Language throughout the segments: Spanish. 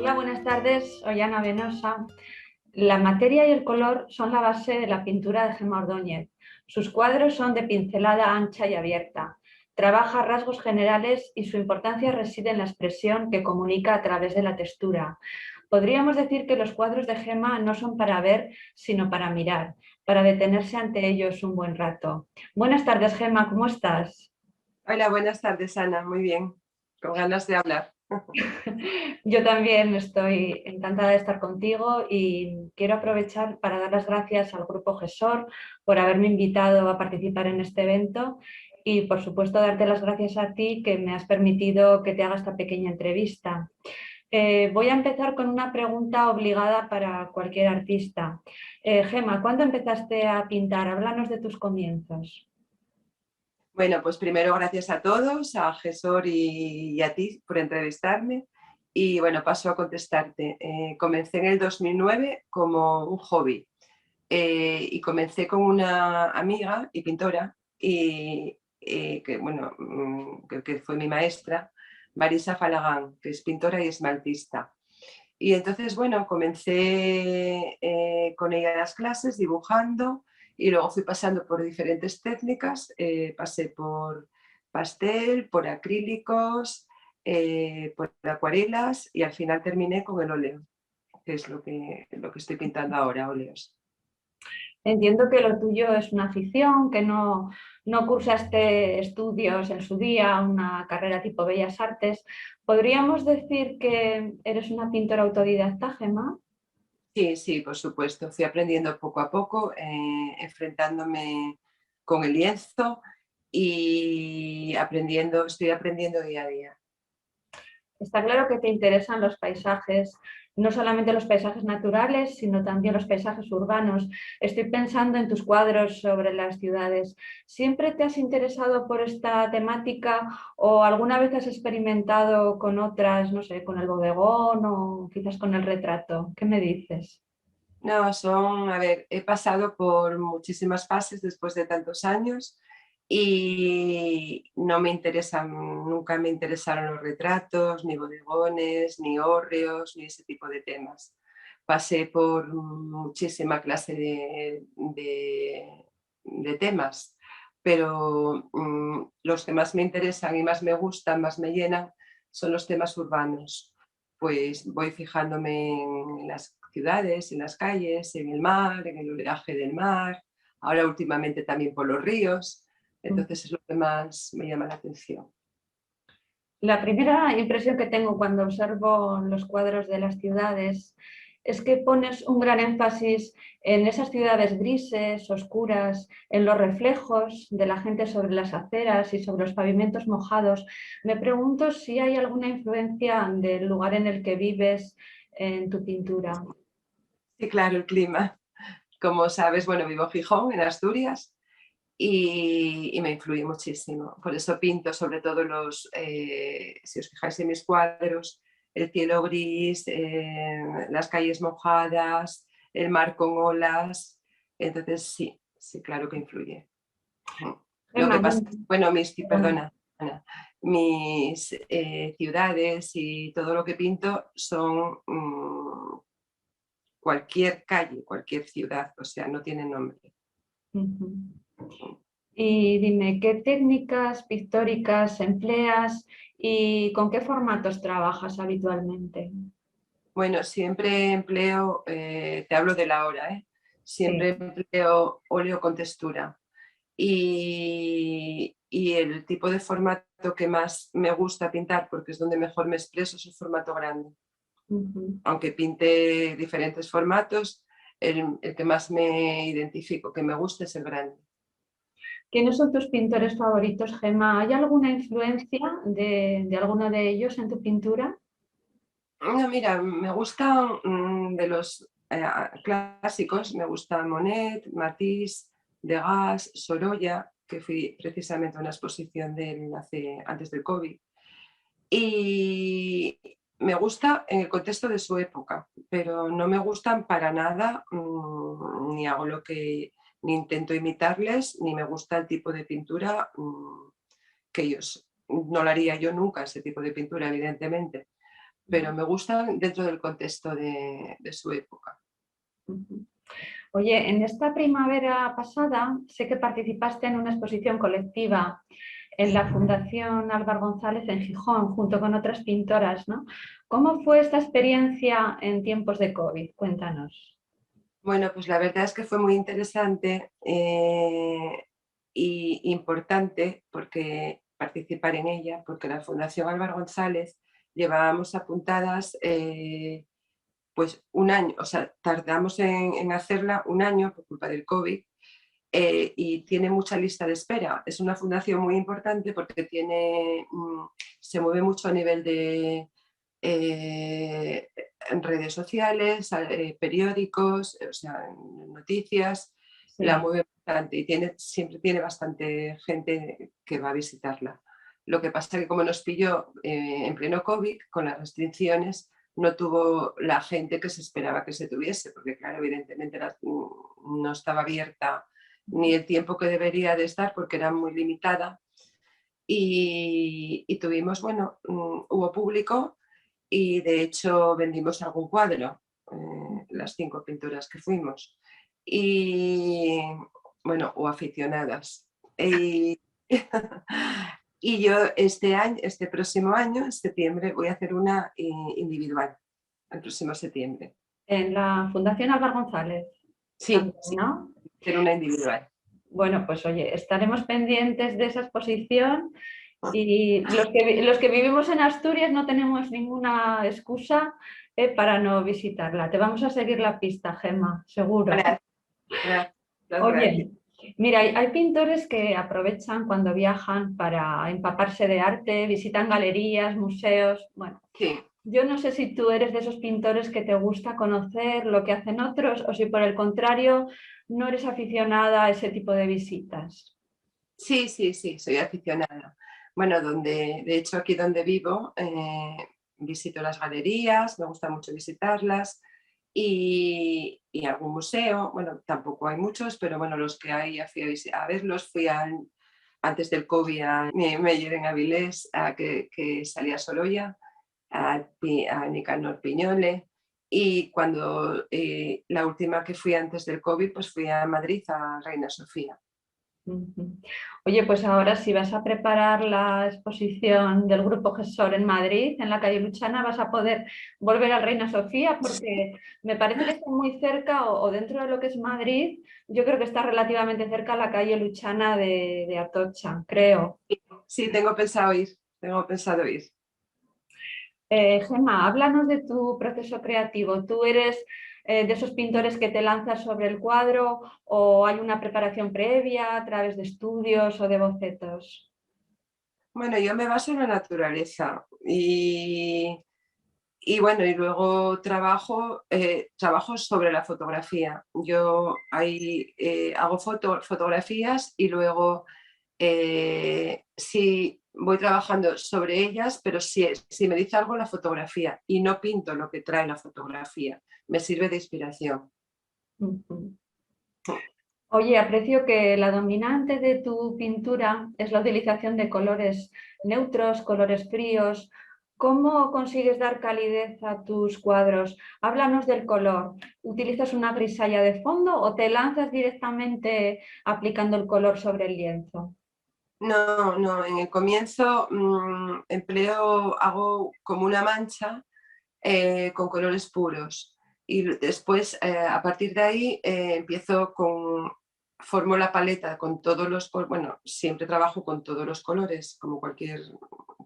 Hola, buenas tardes. Soy Ana Venosa. La materia y el color son la base de la pintura de Gemma Ordóñez. Sus cuadros son de pincelada ancha y abierta. Trabaja rasgos generales y su importancia reside en la expresión que comunica a través de la textura. Podríamos decir que los cuadros de Gemma no son para ver, sino para mirar, para detenerse ante ellos un buen rato. Buenas tardes, Gemma, ¿cómo estás? Hola, buenas tardes, Ana. Muy bien, con ganas de hablar. Yo también estoy encantada de estar contigo y quiero aprovechar para dar las gracias al Grupo GESOR por haberme invitado a participar en este evento y, por supuesto, darte las gracias a ti que me has permitido que te haga esta pequeña entrevista. Voy a empezar con una pregunta obligada para cualquier artista. Gemma, ¿cuándo empezaste a pintar? Háblanos de tus comienzos. Bueno, pues primero gracias a todos, a Gesor y a ti por entrevistarme. Y bueno, paso a contestarte. Comencé en el 2009 como un hobby y comencé con una amiga y pintora que, bueno, que fue mi maestra, Marisa Falagán, que es pintora y esmaltista. Y entonces, bueno, comencé con ella las clases dibujando y luego fui pasando por diferentes técnicas. Pasé por pastel, por acrílicos, por acuarelas y al final terminé con el óleo, que es lo que estoy pintando ahora, óleos. Entiendo que lo tuyo es una afición, que no cursaste estudios en su día, una carrera tipo Bellas Artes. ¿Podríamos decir que eres una pintora autodidacta, Gemma? Sí, sí, por supuesto. Fui aprendiendo poco a poco, enfrentándome con el lienzo y estoy aprendiendo día a día. Está claro que te interesan los paisajes, no solamente los paisajes naturales, sino también los paisajes urbanos. Estoy pensando en tus cuadros sobre las ciudades. ¿Siempre te has interesado por esta temática o alguna vez has experimentado con otras, no sé, con el bodegón o quizás con el retrato? ¿Qué me dices? No, a ver, he pasado por muchísimas fases después de tantos años y no me interesan, nunca me interesaron los retratos, ni bodegones, ni hórreos, ni ese tipo de temas. Pasé por muchísima clase de temas, pero los que más me interesan y más me gustan, más me llenan, son los temas urbanos. Pues voy fijándome en las ciudades, en las calles, en el mar, en el oleaje del mar, ahora últimamente también por los ríos, entonces es lo que más me llama la atención. La primera impresión que tengo cuando observo los cuadros de las ciudades es que pones un gran énfasis en esas ciudades grises, oscuras, en los reflejos de la gente sobre las aceras y sobre los pavimentos mojados. Me pregunto si hay alguna influencia del lugar en el que vives en tu pintura. Sí, claro, el clima. Como sabes, bueno, vivo en Gijón, en Asturias, y me influye muchísimo. Por eso pinto sobre todo si os fijáis en mis cuadros, el cielo gris, las calles mojadas, el mar con olas. Entonces sí, sí, claro que influye. Lo que Gemma, pasa, bueno, perdona. perdona, Ana, mis ciudades y todo lo que pinto son cualquier calle, cualquier ciudad, o sea, no tiene nombre. Ujú. Y dime, ¿qué técnicas pictóricas empleas y con qué formatos trabajas habitualmente? Bueno, siempre empleo, te hablo de la hora, Sí. siempre empleo óleo con textura. Y el tipo de formato que más me gusta pintar, porque es donde mejor me expreso, es el formato grande. Ujú. Aunque pinte diferentes formatos, el que más me identifico, que me gusta, es el grande. ¿Quiénes son tus pintores favoritos, Gemma? ¿Hay alguna influencia de alguno de ellos en tu pintura? No, mira, me gustan de los clásicos, me gusta Monet, Matisse, Degas, Sorolla, que fui precisamente a una exposición de él antes del COVID. Y me gusta en el contexto de su época, pero no me gustan para nada, ni hago ni intento imitarles, ni me gusta el tipo de pintura que ellos. No lo haría yo nunca, ese tipo de pintura, evidentemente, pero me gustan dentro del contexto de su época. Oye, en esta primavera pasada sé que participaste en una exposición colectiva en la Fundación Álvaro González en Gijón, junto con otras pintoras, ¿no? ¿Cómo fue esta experiencia en tiempos de COVID? Cuéntanos. Bueno, pues la verdad es que fue muy interesante y importante porque participar en ella, porque la Fundación Álvaro González llevábamos apuntadas pues un año, o sea, tardamos en hacerla un año por culpa del COVID y tiene mucha lista de espera. Es una fundación muy importante porque se mueve mucho a nivel de en redes sociales, periódicos, o sea, en noticias, la Sí. mueve bastante y siempre tiene bastante gente que va a visitarla. Lo que pasa es que como nos pilló en pleno COVID, con las restricciones, no tuvo la gente que se esperaba que se tuviese, porque claro, evidentemente no estaba abierta ni el tiempo que debería de estar porque era muy limitada y tuvimos, bueno, hubo público y de hecho vendimos algún cuadro, las 5 pinturas que fuimos y bueno, o aficionadas. Y, y yo este próximo año, en septiembre, voy a hacer una individual, el próximo septiembre. En la Fundación Álvaro González Sí, también, sí, ¿no? hacer una individual. Bueno, pues oye, estaremos pendientes de esa exposición y los que vivimos en Asturias no tenemos ninguna excusa para no visitarla. Te vamos a seguir la pista, Gemma, seguro. Gracias, gracias, gracias. Oye, mira, hay pintores que aprovechan cuando viajan para empaparse de arte, visitan galerías, museos. Bueno, Sí. yo no sé si tú eres de esos pintores que te gusta conocer lo que hacen otros o si por el contrario no eres aficionada a ese tipo de visitas. Sí, sí, sí, soy aficionada. Bueno, de hecho aquí donde vivo visito las galerías, me gusta mucho visitarlas y algún museo, bueno, tampoco hay muchos, pero bueno, los que hay ya fui a verlos, antes del COVID a Meller en Avilés, que salía Sorolla, a Nicanor Piñole y cuando la última que fui antes del COVID, pues fui a Madrid, a Reina Sofía. Ujú. Oye, pues ahora si vas a preparar la exposición del Grupo Gesor en Madrid, en la calle Luchana, vas a poder volver al Reina Sofía porque me parece que está muy cerca o dentro de lo que es Madrid, yo creo que está relativamente cerca la calle Luchana de Atocha, creo. Sí, tengo pensado ir. Gemma, háblanos de tu proceso creativo. ¿Tú eres de esos pintores que te lanzas sobre el cuadro o hay una preparación previa a través de estudios o de bocetos? Bueno, yo me baso en la naturaleza y bueno, y luego trabajo sobre la fotografía. Yo ahí hago fotografías y luego sí voy trabajando sobre ellas, pero si me dice algo la fotografía y no pinto lo que trae la fotografía, me sirve de inspiración. Ujú. Oye, aprecio que la dominante de tu pintura es la utilización de colores neutros, colores fríos. ¿Cómo consigues dar calidez a tus cuadros? Háblanos del color. ¿Utilizas una grisalla de fondo o te lanzas directamente aplicando el color sobre el lienzo? No, no, en el comienzo hago como una mancha con colores puros y después a partir de ahí formo la paleta con todos bueno, siempre trabajo con todos los colores como cualquier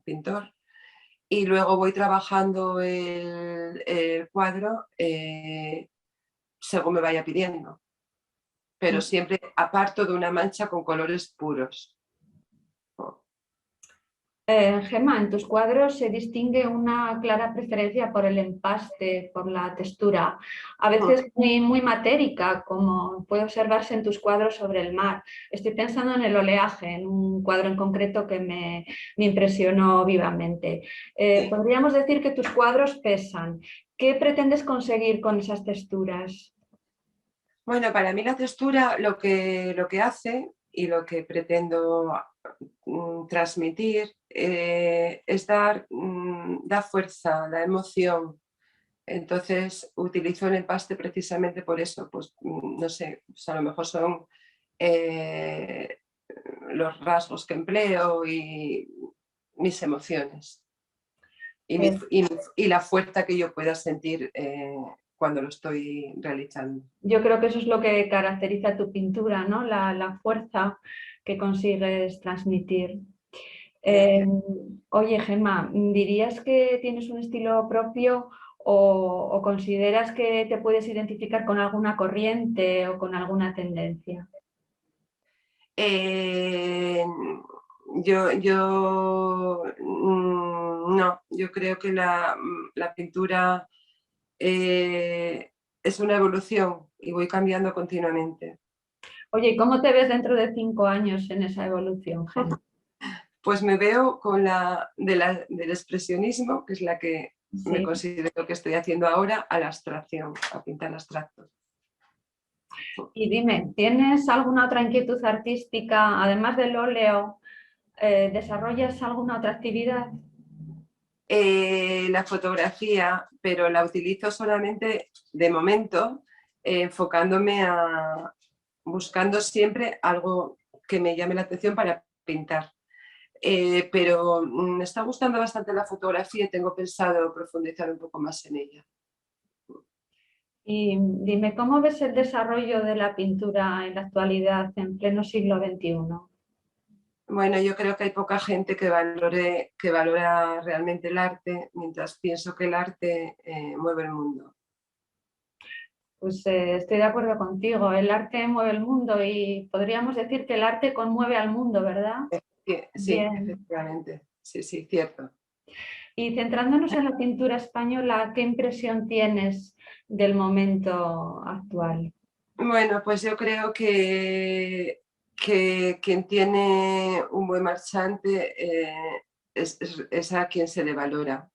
pintor y luego voy trabajando el cuadro según me vaya pidiendo, pero siempre aparto de una mancha con colores puros. Gemma, en tus cuadros se distingue una clara preferencia por el empaste, por la textura, a veces muy, muy matérica, como puede observarse en tus cuadros sobre el mar. Estoy pensando en el oleaje, en un cuadro en concreto que me impresionó vivamente. Sí. Podríamos decir que tus cuadros pesan. ¿Qué pretendes conseguir con esas texturas? Bueno, para mí la textura lo que hace y lo que pretendo transmitir es dar fuerza, da emoción. Entonces utilizo el empaste precisamente por eso, pues no sé, pues a lo mejor son los rasgos que empleo y mis emociones y la fuerza que yo pueda sentir cuando lo estoy realizando. Yo creo que eso es lo que caracteriza tu pintura, ¿no? La fuerza que consigues transmitir. Oye, Gemma, ¿dirías que tienes un estilo propio o consideras que te puedes identificar con alguna corriente o con alguna tendencia? No, yo creo que la pintura es una evolución y voy cambiando continuamente. Oye, ¿y cómo te ves dentro de 5 años en esa evolución, Gemma? Pues me veo con del expresionismo, que es la que me Sí. considero que estoy haciendo ahora, a la abstracción, a pintar abstracto. Y dime, ¿tienes alguna otra inquietud artística, además del óleo? ¿Desarrollas alguna otra actividad? La fotografía, pero la utilizo solamente de momento, enfocándome buscando siempre algo que me llame la atención para pintar. Pero me está gustando bastante la fotografía y tengo pensado profundizar un poco más en ella. Y dime, ¿cómo ves el desarrollo de la pintura en la actualidad, en pleno siglo XXI? Bueno, yo creo que hay poca gente que valora realmente el arte, mientras pienso que el arte mueve el mundo. Pues estoy de acuerdo contigo, el arte mueve el mundo y podríamos decir que el arte conmueve al mundo, ¿verdad? Sí, Bien. efectivamente, sí, sí, cierto. Y centrándonos en la pintura española, ¿qué impresión tienes del momento actual? Bueno, pues yo creo que quien tiene un buen marchante es a quien se le valora.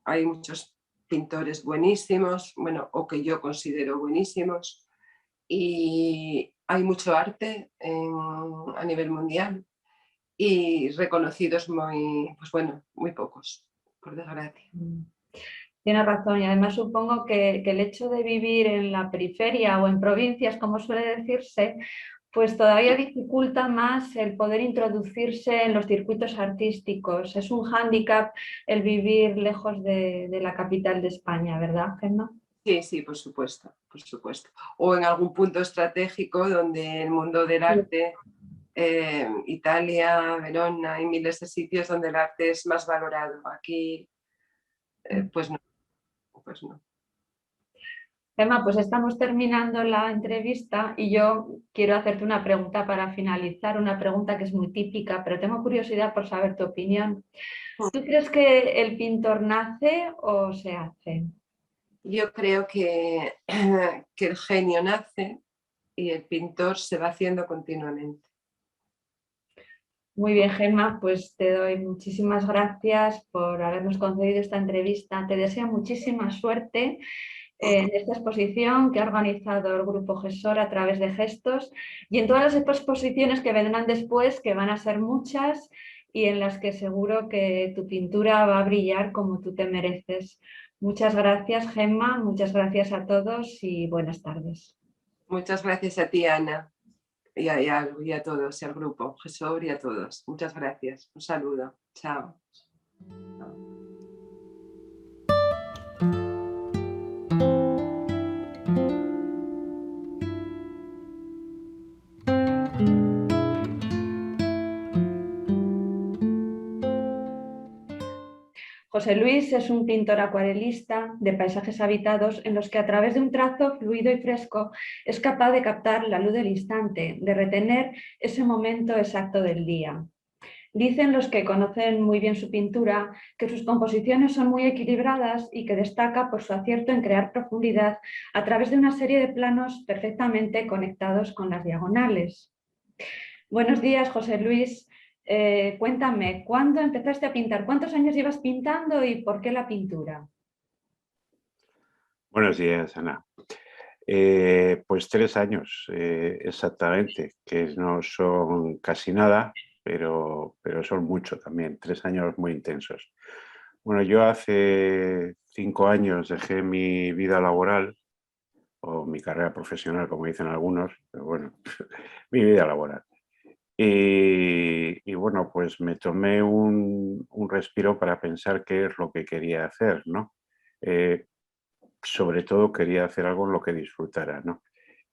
Hay muchos pintores buenísimos, bueno, o que yo considero buenísimos, y hay mucho arte a nivel mundial y reconocidos pues bueno, muy pocos, por desgracia. Tienes razón y además supongo que el hecho de vivir en la periferia o en provincias, como suele decirse, pues todavía dificulta más el poder introducirse en los circuitos artísticos. Es un hándicap el vivir lejos de la capital de España, ¿verdad, Gemma? Sí, sí, por supuesto, por supuesto. O en algún punto estratégico donde el mundo del Sí. arte, Italia, Verona, hay miles de sitios donde el arte es más valorado. Aquí, pues no, pues no. Gemma, pues estamos terminando la entrevista y yo quiero hacerte una pregunta para finalizar, una pregunta que es muy típica, pero tengo curiosidad por saber tu opinión. ¿Tú crees que el pintor nace o se hace? Yo creo que el genio nace y el pintor se va haciendo continuamente. Muy bien, Gemma, pues te doy muchísimas gracias por habernos concedido esta entrevista. Te deseo muchísima suerte en esta exposición que ha organizado el Grupo GESOR a través de Gestos y en todas las exposiciones que vendrán después, que van a ser muchas y en las que seguro que tu pintura va a brillar como tú te mereces. Muchas gracias, Gemma, muchas gracias a todos y buenas tardes. Muchas gracias a ti, Ana, y a todos, y al grupo GESOR y a todos. Muchas gracias. Un saludo. Chao. Chao. José Luis es un pintor acuarelista de paisajes habitados en los que a través de un trazo fluido y fresco es capaz de captar la luz del instante, de retener ese momento exacto del día. Dicen los que conocen muy bien su pintura que sus composiciones son muy equilibradas y que destaca por su acierto en crear profundidad a través de una serie de planos perfectamente conectados con las diagonales. Buenos días, José Luis. Cuéntame, ¿cuándo empezaste a pintar? ¿Cuántos años llevas pintando y por qué la pintura? Buenos días, Ana. Pues 3 años, exactamente, que no son casi nada, pero son mucho también, 3 años muy intensos. Bueno, yo hace 5 años dejé mi vida laboral, o mi carrera profesional, como dicen algunos, pero bueno, mi vida laboral. Y bueno, pues me tomé un respiro para pensar qué es lo que quería hacer, ¿no? Eh, Sobre todo quería hacer algo en lo que disfrutara, ¿no?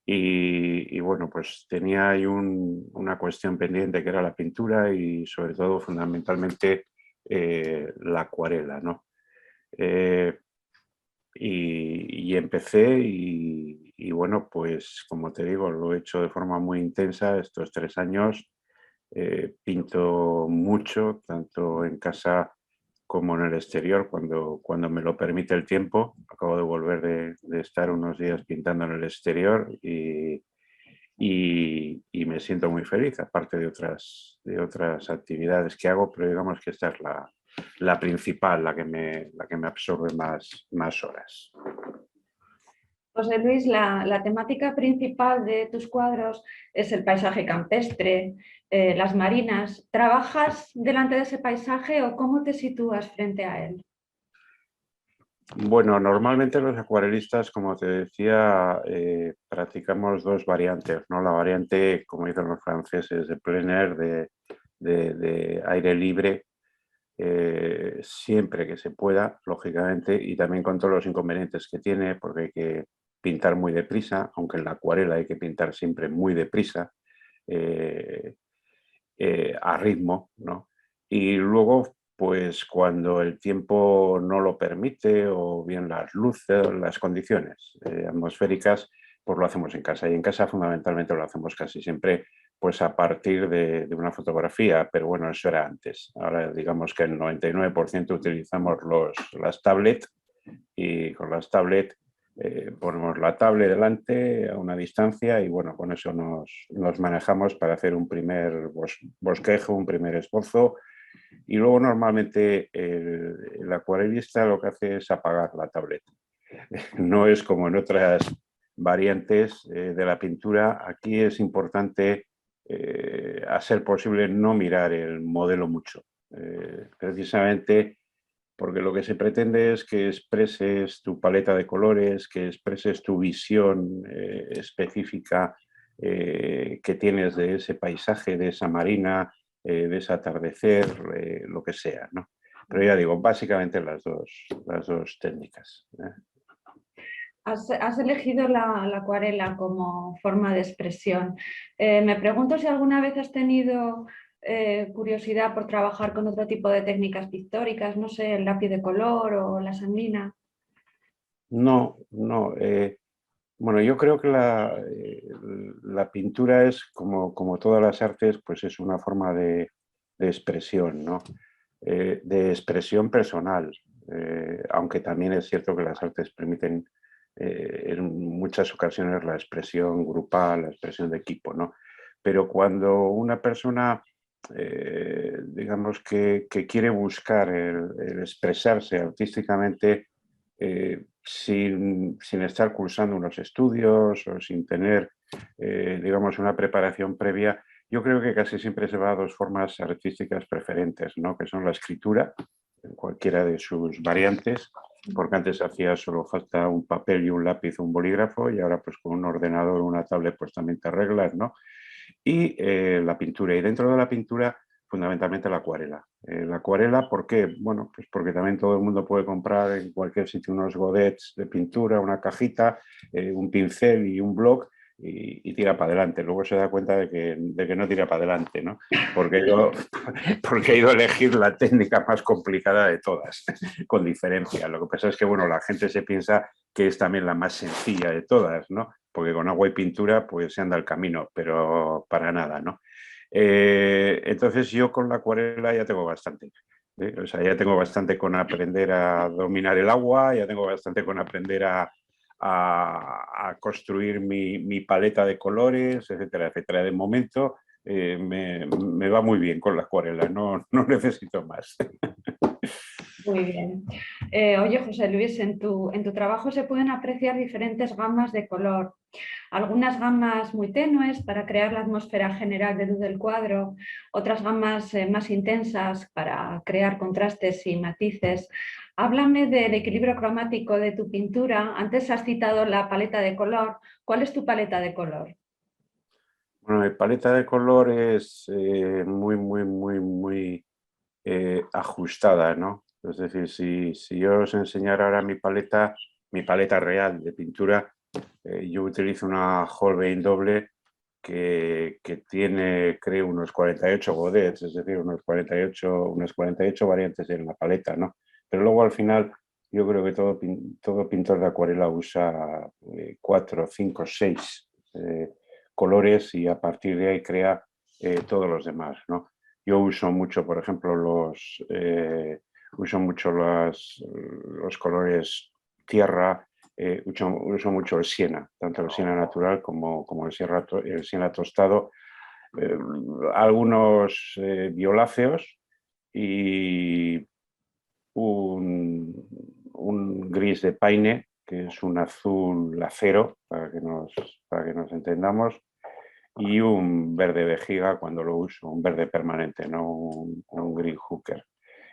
Y bueno, pues tenía ahí una cuestión pendiente que era la pintura y sobre todo fundamentalmente la acuarela, ¿no? Eh, y empecé y bueno, pues como te digo, lo he hecho de forma muy intensa estos 3 años. Pinto mucho, tanto en casa como en el exterior, cuando me lo permite el tiempo. Acabo de volver de estar unos días pintando en el exterior y me siento muy feliz, aparte de otras actividades que hago, pero digamos que esta es la principal, la que me absorbe más horas. José Luis, la temática principal de tus cuadros es el paisaje campestre, las marinas. ¿Trabajas delante de ese paisaje o cómo te sitúas frente a él? Bueno, normalmente los acuarelistas, como te decía, practicamos dos variantes, ¿no? La variante, como dicen los franceses, de plein air, de aire libre, siempre que se pueda, lógicamente, y también con todos los inconvenientes que tiene, porque hay que pintar muy deprisa, aunque en la acuarela hay que pintar siempre muy deprisa, eh, a ritmo, ¿no? Y luego, pues cuando el tiempo no lo permite o bien las luces, las condiciones atmosféricas, pues lo hacemos en casa. Y en casa fundamentalmente lo hacemos casi siempre pues a partir de una fotografía, pero bueno, eso era antes. Ahora digamos que el 99% utilizamos las tablets y con las tablets ponemos la tablet delante a una distancia y bueno, con eso nos manejamos para hacer un primer bosquejo, un primer esbozo y luego normalmente el acuarelista lo que hace es apagar la tablet. No es como en otras variantes de la pintura, aquí es importante a ser posible no mirar el modelo mucho. Precisamente porque lo que se pretende es que expreses tu paleta de colores, que expreses tu visión específica que tienes de ese paisaje, de esa marina, de ese atardecer, lo que sea, ¿no? Pero ya digo, básicamente las dos técnicas. Has elegido la acuarela como forma de expresión. Me pregunto si alguna vez has tenido curiosidad por trabajar con otro tipo de técnicas pictóricas, no sé, el lápiz de color o la sanguina. No, no. Bueno, yo creo que la pintura es, como todas las artes, pues es una forma de expresión, ¿no? De expresión personal, aunque también es cierto que las artes permiten en muchas ocasiones la expresión grupal, la expresión de equipo, ¿no? Pero cuando una persona, digamos que quiere buscar el expresarse artísticamente, sin estar cursando unos estudios o sin tener, digamos, una preparación previa, yo creo que casi siempre se va a dos formas artísticas preferentes, ¿no? Que son la escritura, en cualquiera de sus variantes, porque antes hacía solo falta un papel y un lápiz o un bolígrafo y ahora pues con un ordenador o una tablet pues también te arreglas, ¿no? Y la pintura. Y dentro de la pintura, fundamentalmente la acuarela. La acuarela, ¿por qué? Bueno, pues porque también todo el mundo puede comprar en cualquier sitio unos godets de pintura, una cajita, un pincel y un bloc y tira para adelante. Luego se da cuenta de que no tira para adelante, ¿no? Porque he ido a elegir la técnica más complicada de todas, con diferencia. Lo que pasa es que, bueno, la gente se piensa que es también la más sencilla de todas, ¿no? Porque con agua y pintura pues se anda el camino, pero para nada, ¿no? Entonces yo con la acuarela ya tengo bastante. O sea, ya tengo bastante con aprender a dominar el agua, ya tengo bastante con aprender a construir mi paleta de colores, etcétera, etcétera. De momento me va muy bien con la acuarela, no necesito más. Muy bien. Oye, José Luis, en tu trabajo se pueden apreciar diferentes gamas de color. Algunas gamas muy tenues para crear la atmósfera general de luz del cuadro, otras gamas más intensas para crear contrastes y matices. Háblame del equilibrio cromático de tu pintura. Antes has citado la paleta de color. ¿Cuál es tu paleta de color? Bueno, mi paleta de color es muy ajustada, ¿no? Es decir, si yo os enseñara ahora mi paleta real de pintura, yo utilizo una Holbein doble que tiene, creo, unos 48 godets, es decir, unas 48 variantes en la paleta, ¿no? Pero luego al final yo creo que todo pintor de acuarela usa 4, 5, 6 colores y a partir de ahí crea todos los demás, ¿no? Yo uso mucho, por ejemplo, uso mucho los colores tierra, uso mucho el siena, tanto el siena natural como el siena tostado, eh, algunos violáceos y un gris de paine, que es un azul acero, para que nos entendamos, y un verde vejiga cuando lo uso, un verde permanente, no un green hooker.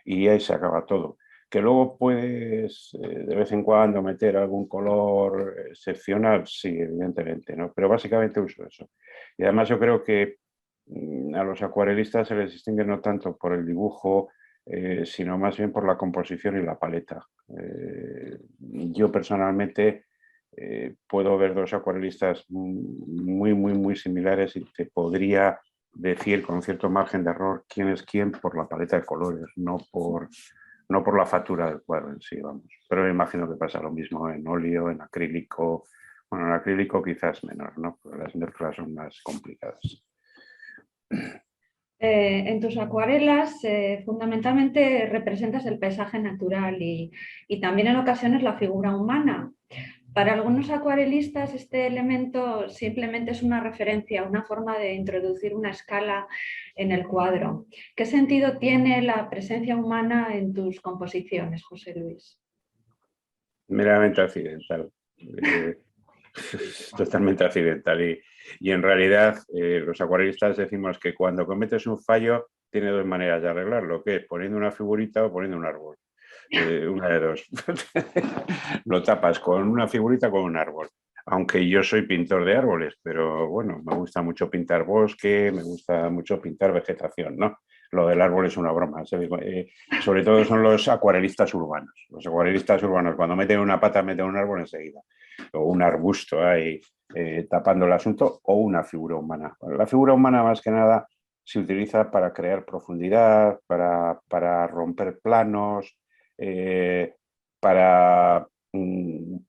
Y ahí se acaba todo. Que luego puedes de vez en cuando meter algún color excepcional, sí, evidentemente, ¿no? Pero básicamente uso eso. Y además yo creo que a los acuarelistas se les distingue no tanto por el dibujo, sino más bien por la composición y la paleta. Yo personalmente puedo ver dos acuarelistas muy similares y te podría decir con cierto margen de error quién es quién por la paleta de colores, no por la factura del cuadro en sí, vamos. Pero me imagino que pasa lo mismo en óleo, en acrílico. Bueno, en acrílico quizás menor, ¿no? Porque las mezclas son más complicadas. En tus acuarelas fundamentalmente representas el paisaje natural y también en ocasiones la figura humana. Para algunos acuarelistas este elemento simplemente es una referencia, una forma de introducir una escala en el cuadro. ¿Qué sentido tiene la presencia humana en tus composiciones, José Luis? Meramente accidental. Totalmente accidental. Y en realidad los acuarelistas decimos que cuando cometes un fallo tiene dos maneras de arreglarlo, que es poniendo una figurita o poniendo un árbol. Una de dos. Lo tapas con una figurita o con un árbol. Aunque yo soy pintor de árboles, pero bueno, me gusta mucho pintar bosque, me gusta mucho pintar vegetación, ¿no? Lo del árbol es una broma. Sobre todo son los acuarelistas urbanos. Los acuarelistas urbanos, cuando meten una pata, meten un árbol enseguida. O un arbusto ahí tapando el asunto, o una figura humana. La figura humana, más que nada, se utiliza para crear profundidad, para romper planos, para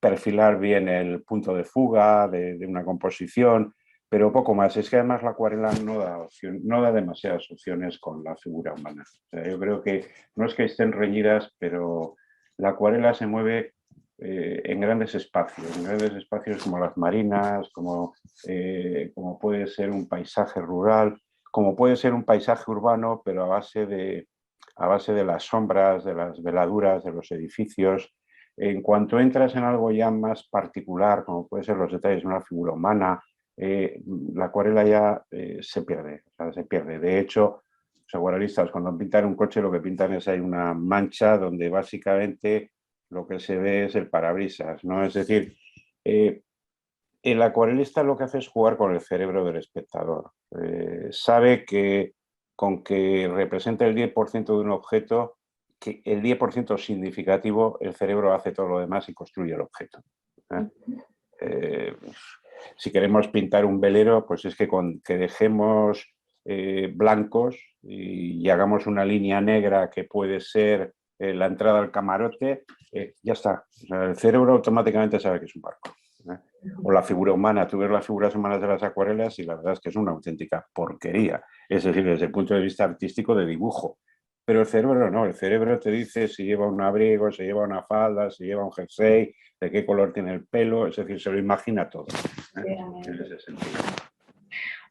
perfilar bien el punto de fuga de una composición, pero poco más. Es que además la acuarela no da demasiadas opciones con la figura humana. O sea, yo creo que no es que estén reñidas, pero la acuarela se mueve en grandes espacios como las marinas, como puede ser un paisaje rural, como puede ser un paisaje urbano, pero a base de las sombras, de las veladuras, de los edificios. En cuanto entras en algo ya más particular, como puede ser los detalles de una figura humana, la acuarela ya se pierde, o sea, se pierde. De hecho, los acuarelistas cuando pintan un coche lo que pintan es hay una mancha donde básicamente lo que se ve es el parabrisas, ¿no? Es decir, el acuarelista lo que hace es jugar con el cerebro del espectador. Sabe que con que represente el 10% de un objeto, que el 10% significativo, el cerebro hace todo lo demás y construye el objeto. Si queremos pintar un velero, pues es que con que dejemos blancos y hagamos una línea negra que puede ser la entrada al camarote, ya está. O sea, el cerebro automáticamente sabe que es un barco. O la figura humana, tú ves las figuras humanas de las acuarelas y la verdad es que es una auténtica porquería, es decir, desde el punto de vista artístico de dibujo. Pero el cerebro no, el cerebro te dice si lleva un abrigo, si lleva una falda, si lleva un jersey, de qué color tiene el pelo, es decir, se lo imagina todo. En ese sentido.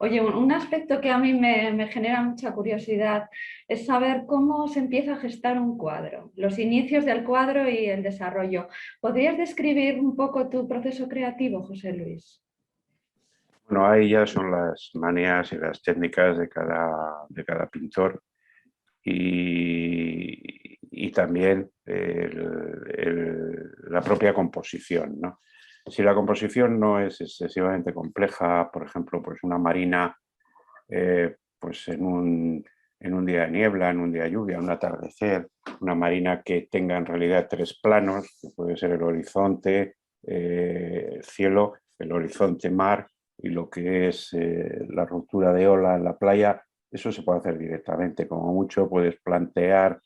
Oye, un aspecto que a mí me genera mucha curiosidad es saber cómo se empieza a gestar un cuadro, los inicios del cuadro y el desarrollo. ¿Podrías describir un poco tu proceso creativo, José Luis? Bueno, ahí ya son las maneras y las técnicas de cada pintor y también la propia composición, ¿no? Si la composición no es excesivamente compleja, por ejemplo, pues una marina pues en un día de niebla, en un día de lluvia, un atardecer, una marina que tenga en realidad tres planos, que puede ser el horizonte, cielo, el horizonte mar y lo que es la ruptura de ola en la playa, eso se puede hacer directamente. Como mucho puedes plantear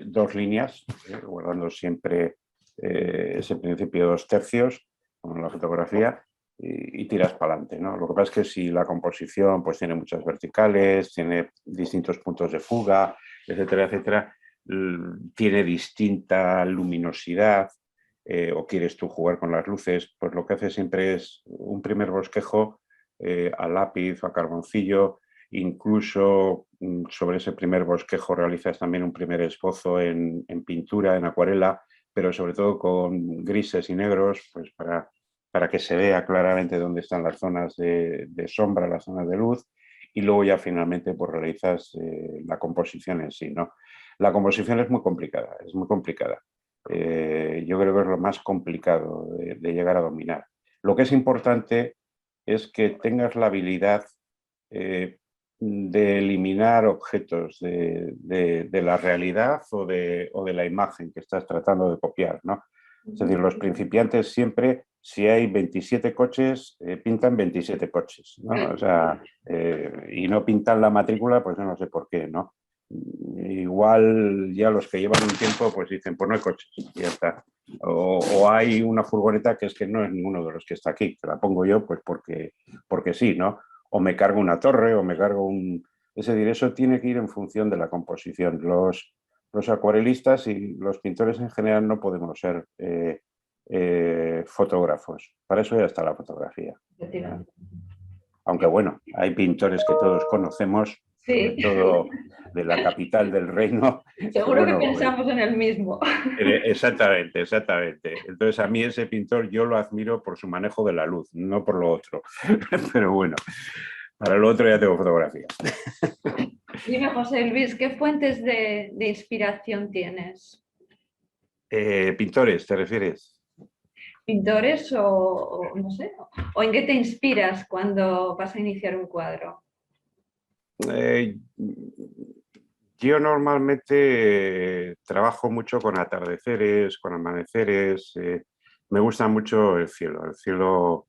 dos líneas, guardando siempre ese principio de 2/3, como en la fotografía, y tiras para adelante, ¿no? Lo que pasa es que si la composición pues, tiene muchas verticales, tiene distintos puntos de fuga, etcétera, etcétera, tiene distinta luminosidad, o quieres tú jugar con las luces, pues lo que hace siempre es un primer bosquejo a lápiz o a carboncillo, incluso sobre ese primer bosquejo realizas también un primer esbozo en pintura, en acuarela, pero sobre todo con grises y negros, pues para que se vea claramente dónde están las zonas de sombra, las zonas de luz, y luego ya finalmente pues realizas la composición en sí, ¿no? La composición es muy complicada, es muy complicada. Yo creo que es lo más complicado de llegar a dominar. Lo que es importante es que tengas la habilidad de eliminar objetos de la realidad o de la imagen que estás tratando de copiar, ¿no? Es decir, los principiantes siempre, si hay 27 coches, pintan 27 coches, ¿no? O sea, y no pintan la matrícula, pues yo no sé por qué, ¿no? Igual ya los que llevan un tiempo, pues dicen, pues no hay coches, y ya está. O hay una furgoneta que es que no es ninguno de los que está aquí, que la pongo yo, pues porque sí, ¿no? O me cargo una torre, o me cargo un... Es decir, eso tiene que ir en función de la composición. Los acuarelistas y los pintores en general no podemos ser fotógrafos. Para eso ya está la fotografía. Aunque bueno, hay pintores que todos conocemos, sobre Sí, todo de la capital del reino. Que, seguro que bueno, pues, pensamos en el mismo. exactamente, exactamente. Entonces a mí ese pintor yo lo admiro por su manejo de la luz, no por lo otro. Pero bueno, para lo otro ya tengo fotografía. Dime, José Luis, ¿qué fuentes de inspiración tienes? Pintores, ¿te refieres? ¿Pintores o no sé? ¿O en qué te inspiras cuando vas a iniciar un cuadro? Eh, yo normalmente trabajo mucho con atardeceres, con amaneceres. Me gusta mucho el cielo.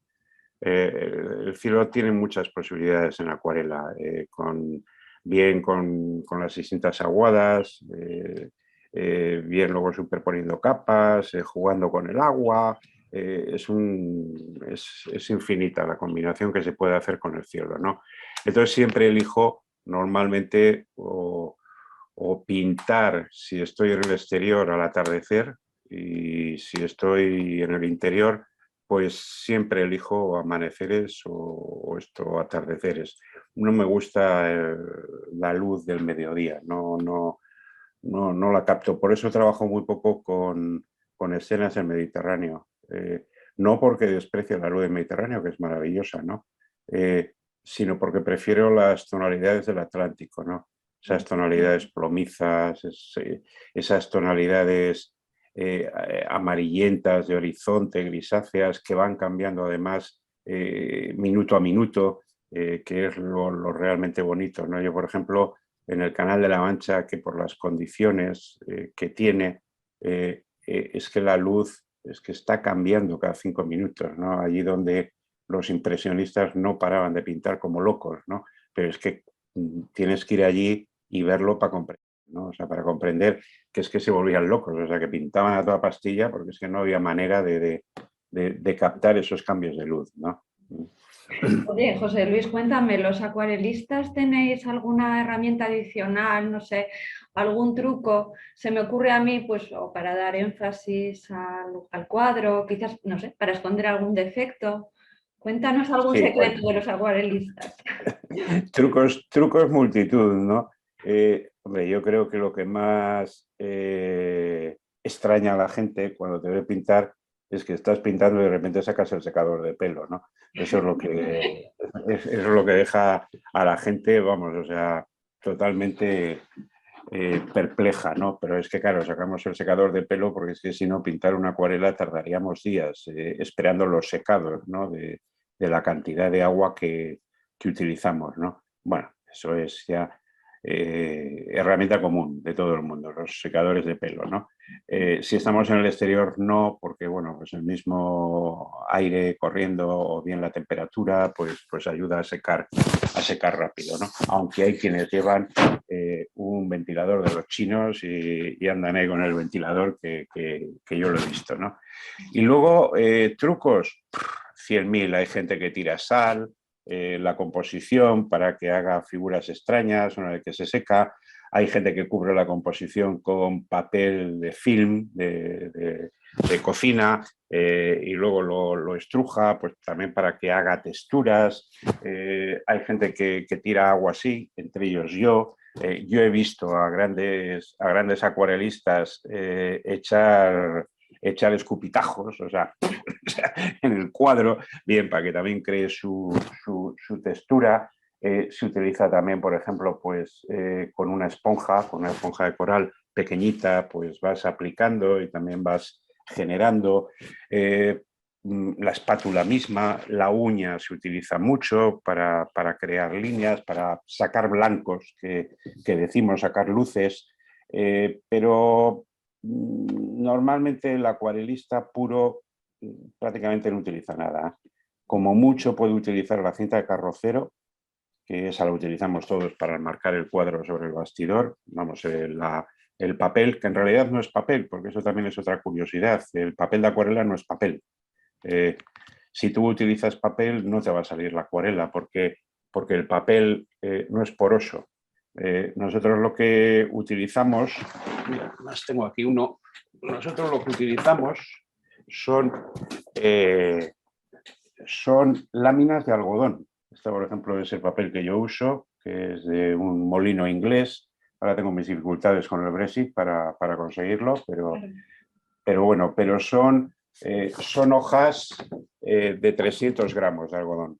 El cielo tiene muchas posibilidades en acuarela, bien con las distintas aguadas, bien luego superponiendo capas, jugando con el agua. Es infinita la combinación que se puede hacer con el cielo, ¿no? Entonces siempre elijo normalmente o pintar si estoy en el exterior al atardecer, y si estoy en el interior pues siempre elijo amaneceres o atardeceres. No me gusta la luz del mediodía, no la capto. Por eso trabajo muy poco con escenas del Mediterráneo. No porque desprecie la luz del Mediterráneo, que es maravillosa, ¿no? Sino porque prefiero las tonalidades del Atlántico, ¿no? Esas tonalidades plomizas, esas tonalidades amarillentas de horizonte, grisáceas, que van cambiando además minuto a minuto, que es lo realmente bonito, ¿no? Yo, por ejemplo, en el Canal de la Mancha, que por las condiciones que tiene, es que la luz es que está cambiando cada 5 minutos, ¿no? Allí donde los impresionistas no paraban de pintar como locos, ¿no? Pero es que tienes que ir allí y verlo para comprender, ¿no? O sea, para comprender que es que se volvían locos, o sea, que pintaban a toda pastilla porque es que no había manera de captar esos cambios de luz, ¿no? Oye, José Luis, cuéntame, ¿los acuarelistas tenéis alguna herramienta adicional, no sé, algún truco? Se me ocurre a mí, pues, o para dar énfasis al cuadro, quizás, no sé, para esconder algún defecto. Cuéntanos algún Sí, bueno, secreto de los acuarelistas. trucos multitud, ¿no? Hombre, yo creo que lo que más extraña a la gente cuando te ve pintar es que estás pintando y de repente sacas el secador de pelo, ¿no? Eso es lo que, eso es lo que deja a la gente, vamos, o sea, totalmente perpleja, ¿no? Pero es que, claro, sacamos el secador de pelo porque es que si no, pintar una acuarela tardaríamos días esperando los secados, ¿no? De la cantidad de agua que utilizamos, ¿no? Bueno, eso es ya herramienta común de todo el mundo, los secadores de pelo, ¿no? Si estamos en el exterior, no, porque, bueno, pues el mismo aire corriendo o bien la temperatura, pues ayuda a secar rápido, ¿no? Aunque hay quienes llevan un ventilador de los chinos y andan ahí con el ventilador que yo lo he visto, ¿no? Y luego, trucos, 100.000, hay gente que tira sal, la composición para que haga figuras extrañas una vez que se seca. Hay gente que cubre la composición con papel de film de cocina y luego lo estruja pues también para que haga texturas. Hay gente que tira agua así, entre ellos yo. Yo he visto a grandes acuarelistas echar escupitajos, o sea, en el cuadro, bien, para que también cree su textura. Se utiliza también, por ejemplo, pues, con una esponja de coral pequeñita, pues vas aplicando y también vas generando. La espátula misma, la uña se utiliza mucho para crear líneas, para sacar blancos, que decimos sacar luces, pero normalmente el acuarelista puro prácticamente no utiliza nada. Como mucho puede utilizar la cinta de carrocero, que esa la utilizamos todos para marcar el cuadro sobre el bastidor. Vamos, el papel, que en realidad no es papel, porque eso también es otra curiosidad. El papel de acuarela no es papel. Si tú utilizas papel no te va a salir la acuarela porque el papel no es poroso. Nosotros lo que utilizamos, mira, más tengo aquí uno, nosotros lo que utilizamos son láminas de algodón. Este, por ejemplo, es el papel que yo uso, que es de un molino inglés. Ahora tengo mis dificultades con el Brexit para conseguirlo, pero bueno, pero son hojas de 300 gramos de algodón.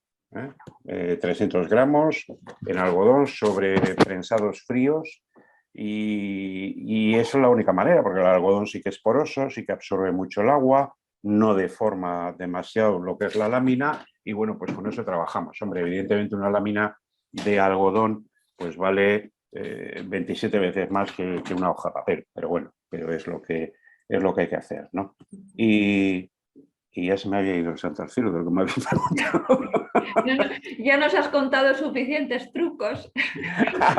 300 gramos en algodón sobre prensados fríos y eso es la única manera, porque el algodón sí que es poroso, sí que absorbe mucho el agua, no deforma demasiado lo que es la lámina y bueno, pues con eso trabajamos. Hombre, evidentemente una lámina de algodón pues vale 27 veces más que una hoja de papel, pero bueno, pero es lo que hay que hacer, ¿no? Y ya se me había ido el santo al cielo de lo que me había preguntado. Ya nos has contado suficientes trucos.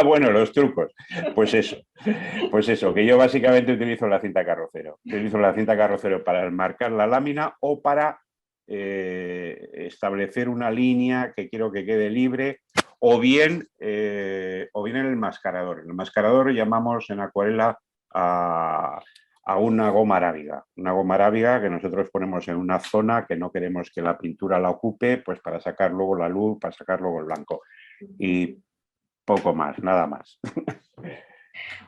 Bueno, los trucos. Pues eso, que yo básicamente utilizo la cinta carrocero. Utilizo la cinta carrocero para enmarcar la lámina o para establecer una línea que quiero que quede libre, o bien en el mascarador. En el mascarador llamamos en acuarela a una goma arábiga que nosotros ponemos en una zona que no queremos que la pintura la ocupe, pues para sacar luego la luz, para sacar luego el blanco. Y poco más, nada más.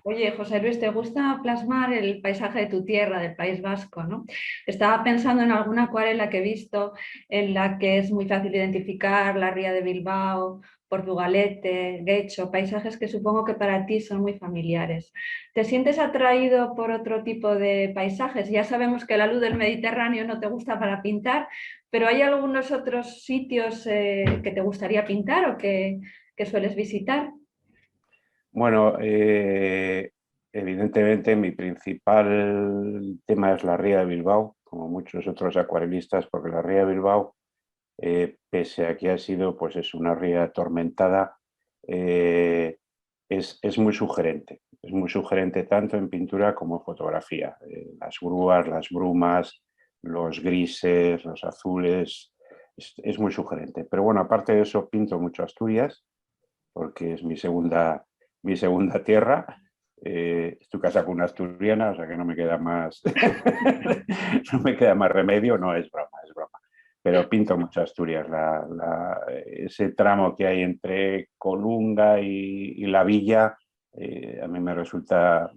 Oye, José Luis, ¿te gusta plasmar el paisaje de tu tierra, del País Vasco, ¿no? Estaba pensando en alguna acuarela que he visto en la que es muy fácil identificar la ría de Bilbao, Portugalete, Guecho, paisajes que supongo que para ti son muy familiares. ¿Te sientes atraído por otro tipo de paisajes? Ya sabemos que la luz del Mediterráneo no te gusta para pintar, pero ¿hay algunos otros sitios que te gustaría pintar o que sueles visitar? Bueno, evidentemente mi principal tema es la ría de Bilbao, como muchos otros acuarelistas, porque la ría de Bilbao, pese a que ha sido, pues es una ría atormentada, es muy sugerente. Es muy sugerente tanto en pintura como en fotografía. Las grúas, las brumas, los grises, los azules, es muy sugerente. Pero bueno, aparte de eso, pinto mucho Asturias, porque es mi segunda tierra. Estoy casado con una asturiana, o sea que no me queda más, no me queda más remedio, no es broma, es broma. pero pinto mucho Asturias. Ese tramo que hay entre Colunga y La Villa, a mí me resulta,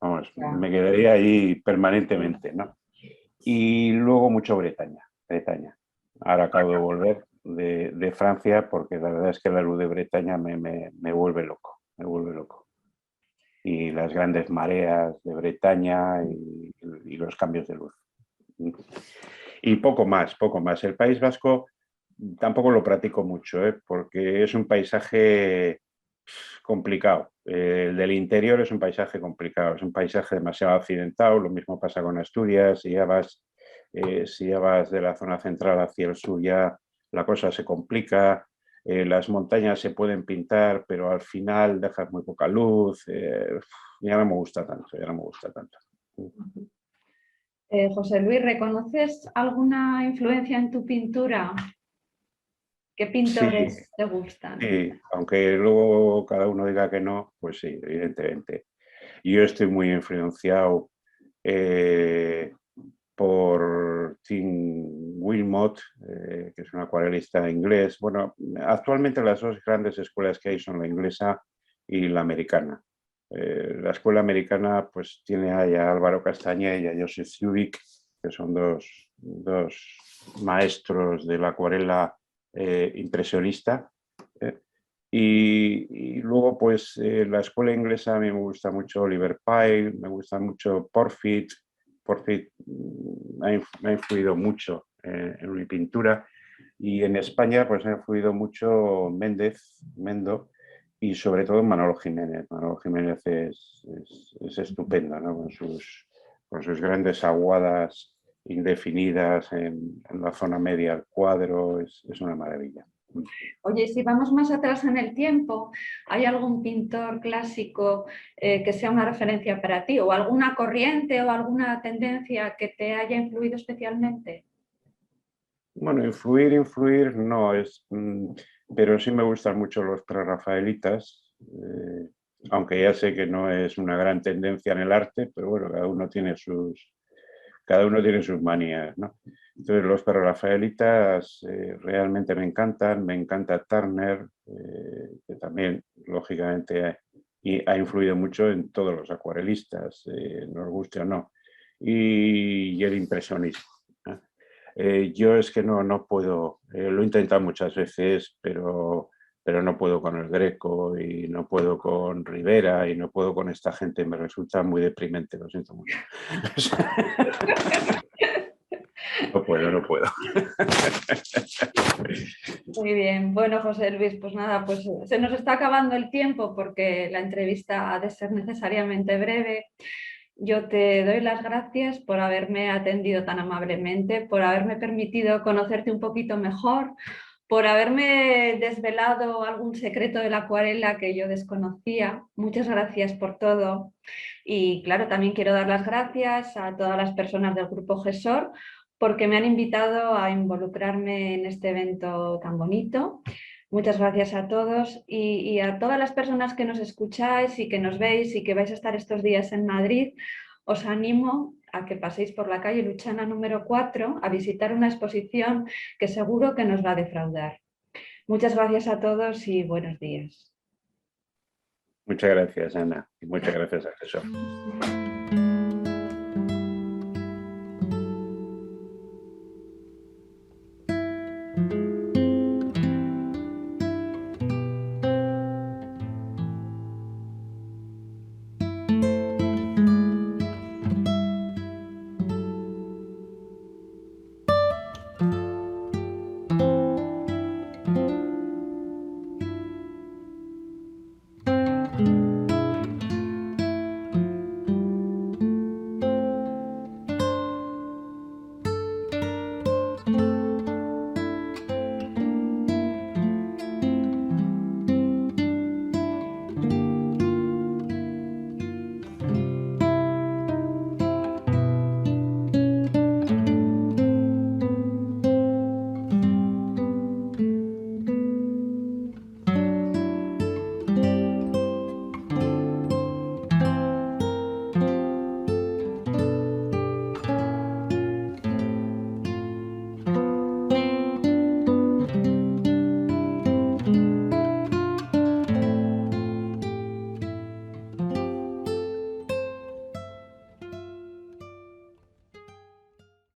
vamos, me quedaría ahí permanentemente, ¿no? Y luego mucho Bretaña. Ahora acabo de volver de Francia, porque la verdad es que la luz de Bretaña me vuelve loco, Y las grandes mareas de Bretaña y los cambios de luz. Y poco más. El País Vasco tampoco lo practico mucho, porque es un paisaje complicado. El del interior es un paisaje complicado, es un paisaje demasiado accidentado. Lo mismo pasa con Asturias. Si ya vas de la zona central hacia el sur, ya la cosa se complica. Las montañas se pueden pintar, pero al final dejas muy poca luz. Ya no me gusta tanto. José Luis, ¿reconoces alguna influencia en tu pintura? ¿Qué pintores Sí, te gustan? sí, aunque luego cada uno diga que no, pues sí, evidentemente. Yo estoy muy influenciado por Tim Wilmot, que es un acuarelista inglés. Bueno, actualmente las dos grandes escuelas que hay son la inglesa y la americana. La escuela americana pues tiene ahí a Álvaro Castañé y a Joseph Zubik, que son dos maestros de la acuarela impresionista. Y luego, pues, la escuela inglesa a mí me gusta mucho Oliver Pyle, me gusta mucho Porfit. Porfit me ha influido mucho en mi pintura. Y en España, pues, ha influido mucho Mendo, y sobre todo Manolo Jiménez. Manolo Jiménez es estupendo, ¿no? Con sus grandes aguadas indefinidas en la zona media del cuadro, es una maravilla. Oye, si vamos más atrás en el tiempo, ¿hay algún pintor clásico que sea una referencia para ti? ¿O alguna corriente o alguna tendencia que te haya influido especialmente? Bueno, influir no es, pero sí me gustan mucho los prerrafaelitas, aunque ya sé que no es una gran tendencia en el arte, pero bueno, cada uno tiene sus manías, ¿no? Entonces los prerrafaelitas realmente me encantan. Me encanta Turner, que también lógicamente ha influido mucho en todos los acuarelistas, nos guste o no, y el impresionismo. Yo es que no puedo, lo he intentado muchas veces, pero no puedo con el Greco y no puedo con Rivera y no puedo con esta gente, me resulta muy deprimente, lo siento mucho. No puedo. Muy bien, bueno, José Luis, pues nada, pues se nos está acabando el tiempo porque la entrevista ha de ser necesariamente breve. Yo te doy las gracias por haberme atendido tan amablemente, por haberme permitido conocerte un poquito mejor, por haberme desvelado algún secreto de la acuarela que yo desconocía. Muchas gracias por todo. Y claro, también quiero dar las gracias a todas las personas del Grupo GESOR porque me han invitado a involucrarme en este evento tan bonito. Muchas gracias a todos y a todas las personas que nos escucháis y que nos veis y que vais a estar estos días en Madrid. Os animo a que paséis por la calle Luchana número 4 a visitar una exposición que seguro que nos va a defraudar. Muchas gracias a todos y buenos días. Muchas gracias, Ana, y muchas gracias a Jesús.